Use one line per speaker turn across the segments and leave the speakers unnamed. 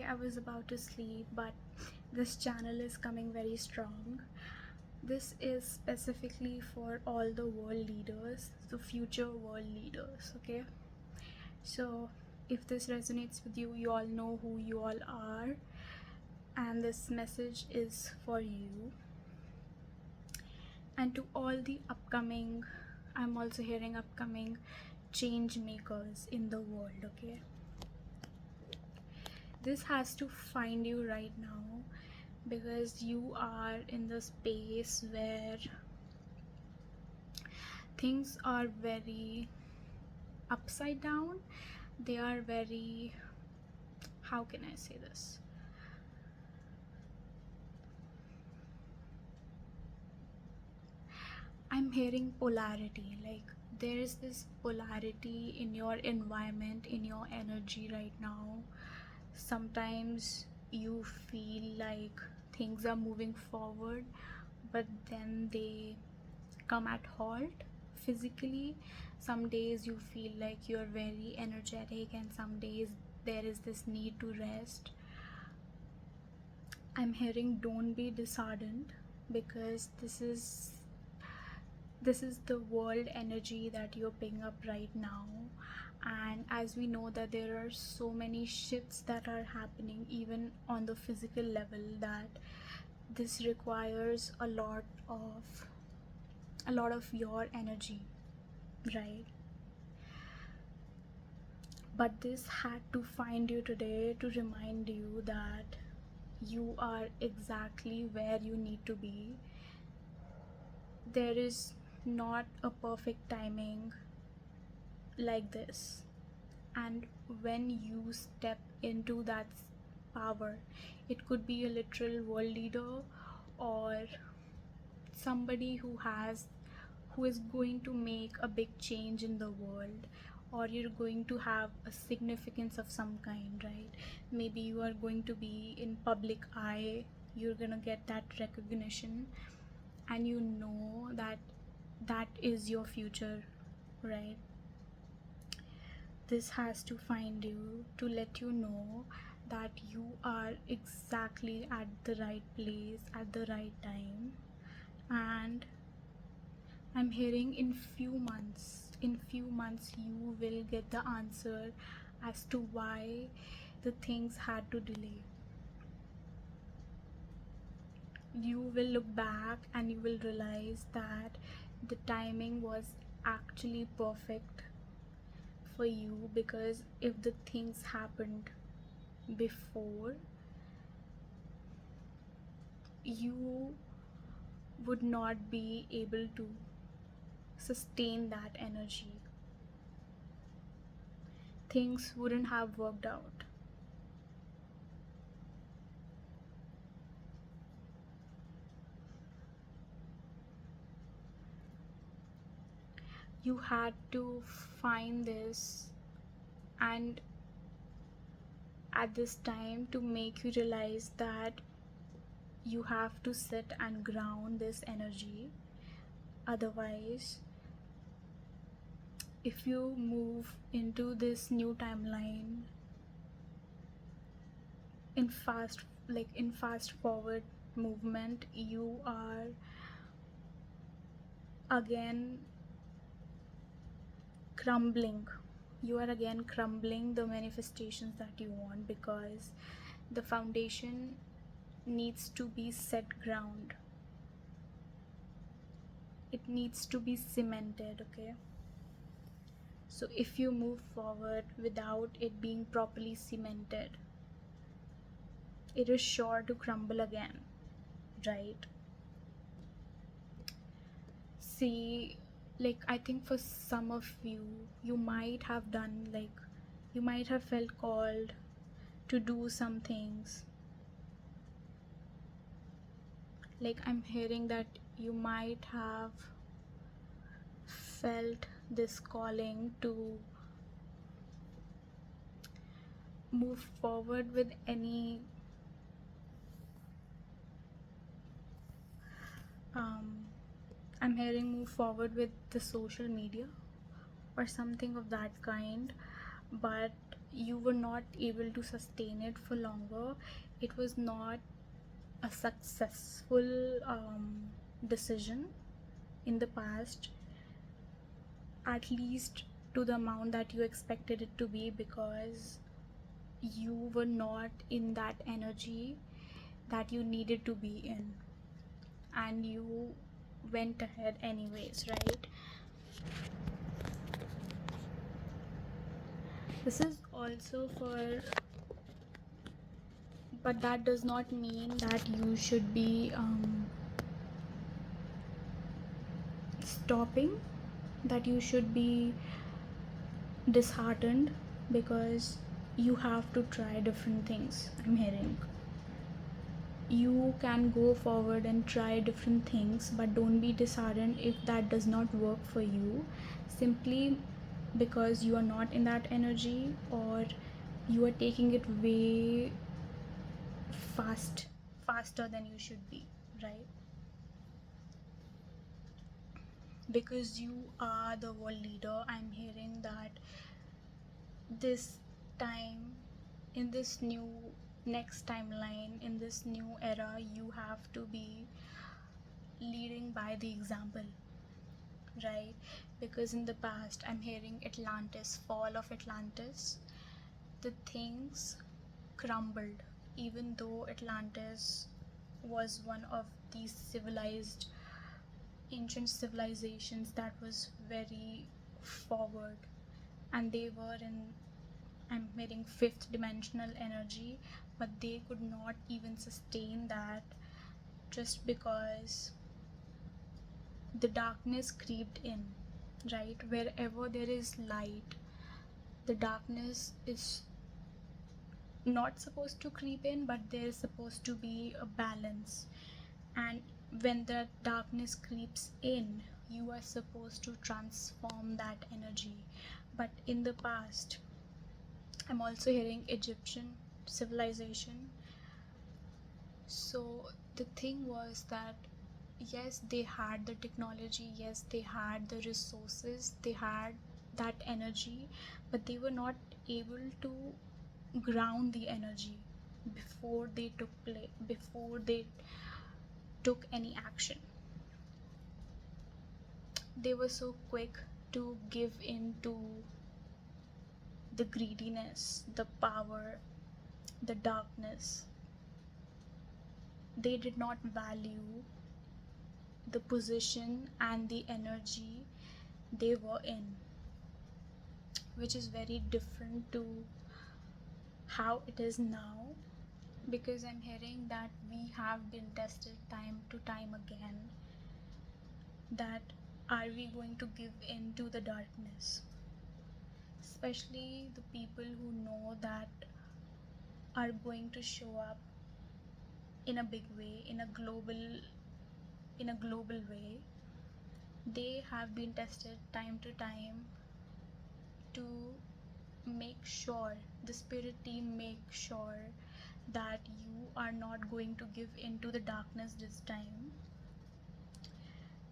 I was about to sleep, but this channel is coming very strong. This is specifically for all the world leaders, the future world leaders, okay? So if this resonates with you, you all know who you all are, and this message is for you. And to all the upcoming, I'm also hearing upcoming change makers in the world, okay? This has to find you right now because you are in the space where things are very upside down. They are very, how can I say this? I'm hearing polarity, like there's this polarity in your environment, in your energy right now. Sometimes you feel like things are moving forward, but then they come at halt physically. Some days you feel like you're very energetic, and some days there is this need to rest. I'm hearing don't be disheartened, because this is the world energy that you're picking up right now. And as we know that there are so many shifts that are happening even on the physical level, that this requires a lot of your energy, right? But this had to find you today to remind you that you are exactly where you need to be. There is not a perfect timing like this, and when you step into that power, it could be a literal world leader or somebody who is going to make a big change in the world, or you're going to have a significance of some kind, right? Maybe you are going to be in public eye, you're gonna get that recognition, and you know that that is your future, right? This has to find you to let you know that you are exactly at the right place at the right time. And I'm hearing in few months you will get the answer as to why the things had to delay. You will look back and you will realize that the timing was actually perfect for you, because if the things happened before, you would not be able to sustain that energy. Things wouldn't have worked out. You had to find this, and at this time, to make you realize that you have to sit and ground this energy. Otherwise, if you move into this new timeline in fast forward movement, you are again crumbling the manifestations that you want, because the foundation needs to be set ground. It needs to be cemented, okay? So if you move forward without it being properly cemented, it is sure to crumble again, right? See, like, I think for some of you, you might have felt called to do some things. Like, I'm hearing that you might have felt this calling to move forward with any I'm hearing move forward with the social media or something of that kind, but you were not able to sustain it for longer. It was not a successful decision in the past, at least to the amount that you expected it to be, because you were not in that energy that you needed to be in, and you went ahead anyways, right? This is also for, but that does not mean that you should be stopping, that you should be disheartened, because you have to try different things. I'm hearing you can go forward and try different things, but don't be disheartened if that does not work for you, simply because you are not in that energy, or you are taking it way faster than you should be, right? Because you are the world leader. I'm hearing that this time, in this new next timeline, in this new era, you have to be leading by the example, right? Because in the past, I'm hearing Atlantis, fall of Atlantis, the things crumbled. Even though Atlantis was one of these civilized ancient civilizations that was very forward, and they were in, I'm hearing, fifth dimensional energy, but they could not even sustain that, just because the darkness creeped in, right? Wherever there is light, the darkness is not supposed to creep in, but there's supposed to be a balance. And when the darkness creeps in, you are supposed to transform that energy. But in the past, I'm also hearing Egyptian civilization. So the thing was that, yes, they had the technology, yes, they had the resources, they had that energy, but they were not able to ground the energy before they took any action. They were so quick to give in to the greediness, the power, the darkness. They did not value the position and the energy they were in, which is very different to how it is now. Because I'm hearing that we have been tested time to time again, that are we going to give in to the darkness, especially the people who know that are going to show up in a big way, in a global way. They have been tested time to time to make sure, the spirit team make sure that you are not going to give in to the darkness this time,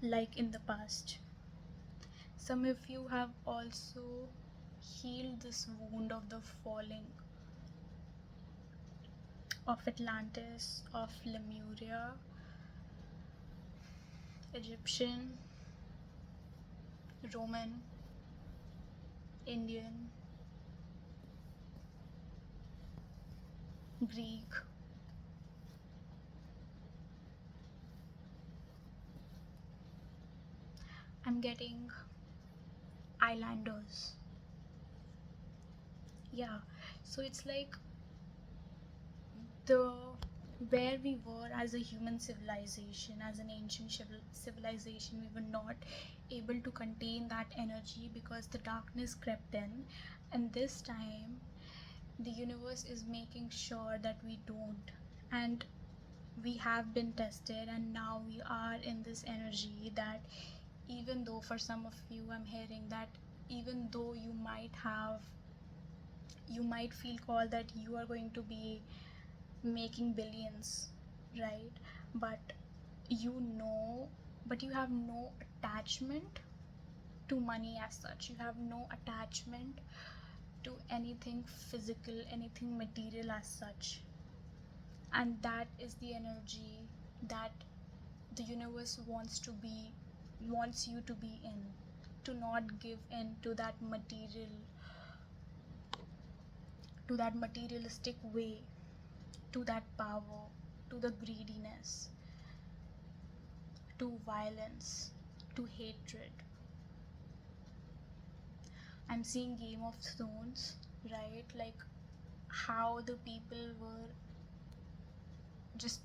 like in the past. Some of you have also healed this wound of the falling of Atlantis, of Lemuria, Egyptian, Roman, Indian, Greek. I'm getting islanders. Yeah, so it's like the where we were as a human civilization, as an ancient civilization, we were not able to contain that energy because the darkness crept in. And this time, the universe is making sure that we don't. And we have been tested, and now we are in this energy that, even though for some of you, I'm hearing that even though you might feel called that you are going to be making billions, right? But you know, but you have no attachment to money as such. You have no attachment to anything physical, anything material as such. And that is the energy that the universe wants you to be in. To not give in to that materialistic way, to that power, to the greediness, to violence, to hatred. I'm seeing Game of Thrones, right? Like how the people were just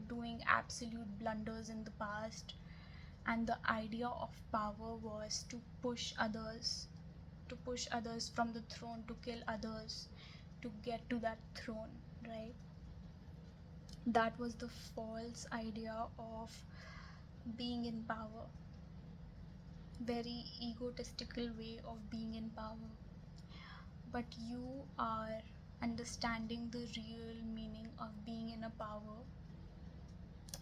doing absolute blunders in the past, and the idea of power was to push others from the throne, to kill others, to get to that throne, right? That was the false idea of being in power, very egotistical way of being in power. But you are understanding the real meaning of being in a power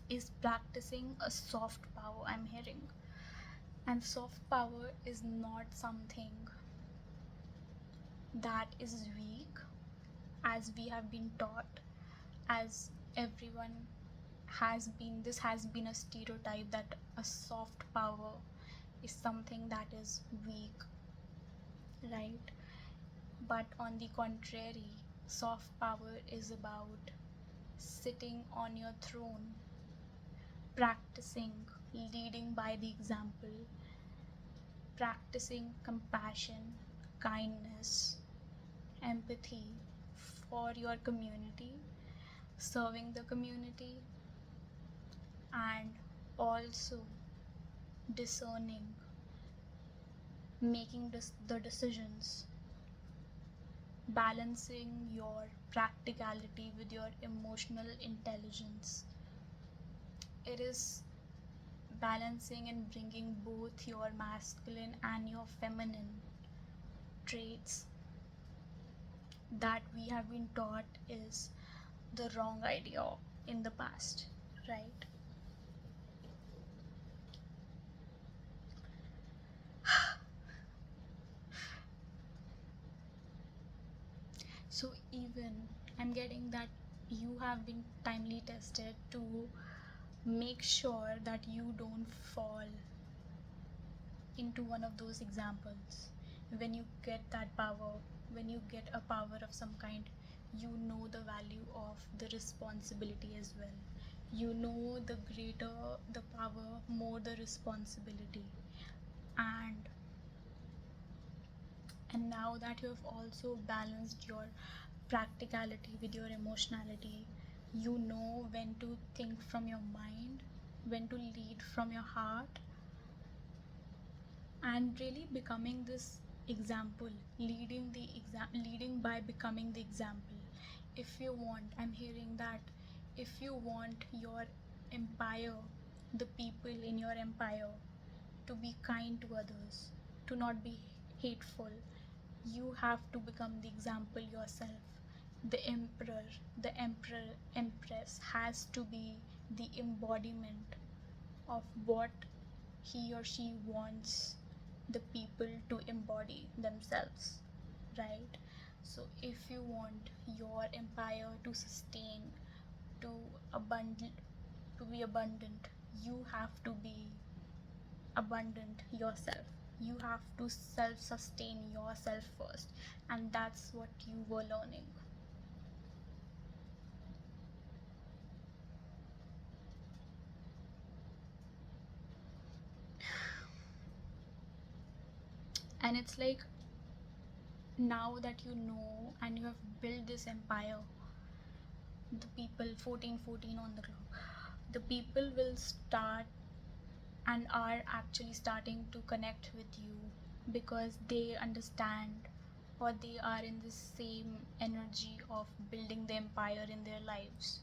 is practicing a soft power, I'm hearing. And soft power is not something that is weak, as we have been taught, as everyone this has been a stereotype that a soft power is something that is weak, right? But on the contrary, soft power is about sitting on your throne, practicing leading by the example, practicing compassion, kindness, empathy for your community, serving the community, and also discerning, making the decisions, balancing your practicality with your emotional intelligence. It is balancing and bringing both your masculine and your feminine traits that we have been taught is the wrong idea in the past, right? So even I'm getting that you have been timely tested to make sure that you don't fall into one of those examples. When you get that power, when you get a power of some kind, you know the value of the responsibility as well. You know the greater the power, more the responsibility. And now that you have also balanced your practicality with your emotionality, you know when to think from your mind, when to lead from your heart, and really becoming this example, leading by becoming the example. If you want, I'm hearing that if you want your empire, the people in your empire, to be kind to others, to not be hateful, you have to become the example yourself. The emperor, empress has to be the embodiment of what he or she wants the people to embody themselves, right? So if you want your empire to sustain, to abundant to be abundant, you have to be abundant yourself. You have to self-sustain yourself first, and that's what you were learning. And it's like, now that you know and you have built this empire, the people 1414 on the clock, the people will start and are actually starting to connect with you because they understand, or they are in the same energy of building the empire in their lives.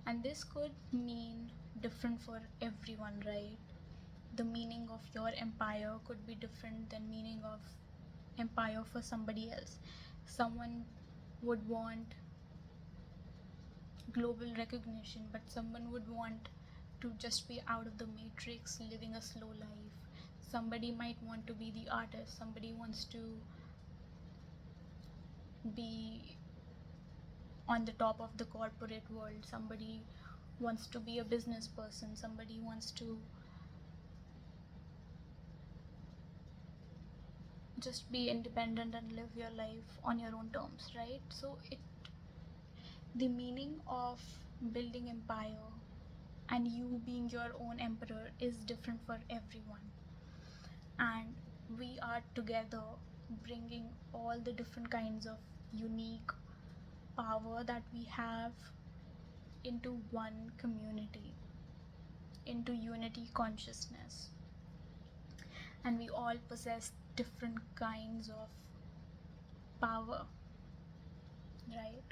And this could mean different for everyone, right? The meaning of your empire could be different than meaning of empire for somebody else. Someone would want global recognition, but someone would want to just be out of the matrix, living a slow life. Somebody might want to be the artist, somebody wants to be on the top of the corporate world, somebody wants to be a business person, somebody wants to just be independent and live your life on your own terms, right? So the meaning of building empire and you being your own emperor is different for everyone, and we are together bringing all the different kinds of unique power that we have into one community, into unity consciousness, and we all possess different kinds of power, right?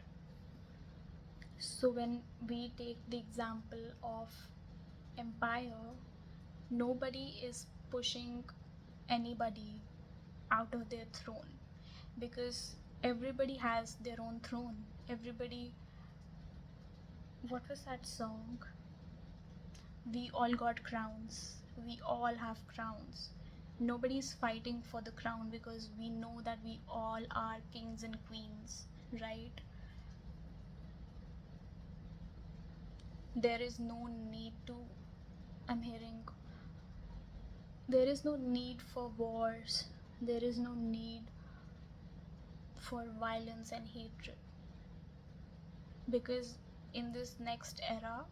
So when we take the example of empire, nobody is pushing anybody out of their throne, because everybody has their own throne. Everybody, what was that song? We all got crowns. We all have crowns. Nobody's fighting for the crown because we know that we all are kings and queens, right? There is no need to, I'm hearing, there is no need for wars. There is no need for violence and hatred, because in this next era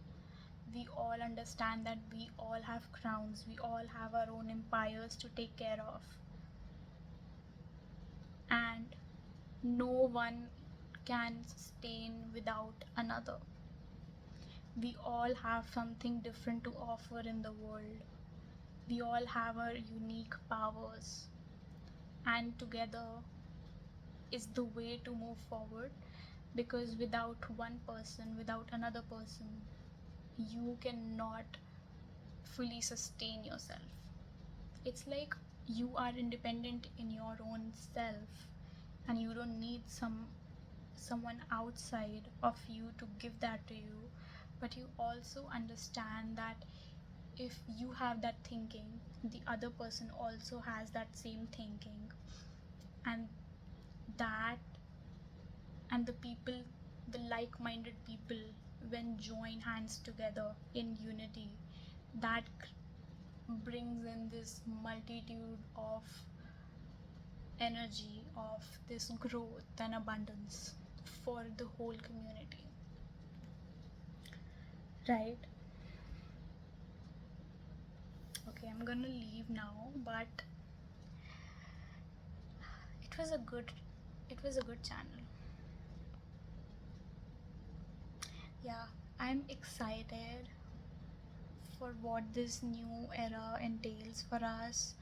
we all understand that we all have crowns, we all have our own empires to take care of, and no one can sustain without another. We all have something different to offer in the world. We all have our unique powers, and together is the way to move forward, because without one person, without another person, you cannot fully sustain yourself. It's like you are independent in your own self, and you don't need someone outside of you to give that to you. But you also understand that if you have that thinking, the other person also has that same thinking, and that and the people, the like-minded people, when join hands together in unity, that brings in this multitude of energy, of this growth and abundance for the whole community, right? Okay, I'm gonna leave now, but it was a good channel. Yeah, I'm excited for what this new era entails for us,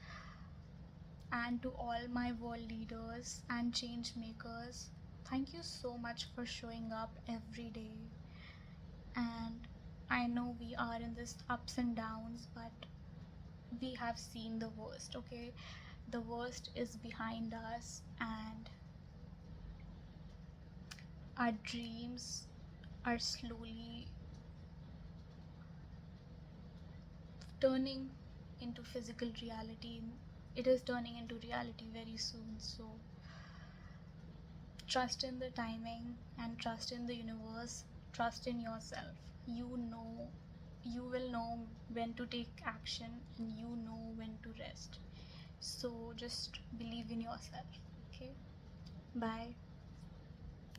and to all my world leaders and change makers, thank you so much for showing up every day. And I know we are in this ups and downs, but we have seen the worst, okay? The worst is behind us, and our dreams are slowly turning into physical reality. It is turning into reality very soon. So trust in the timing and trust in the universe, trust in yourself. You will know when to take action, and you know when to rest. So just believe in yourself, okay? Bye.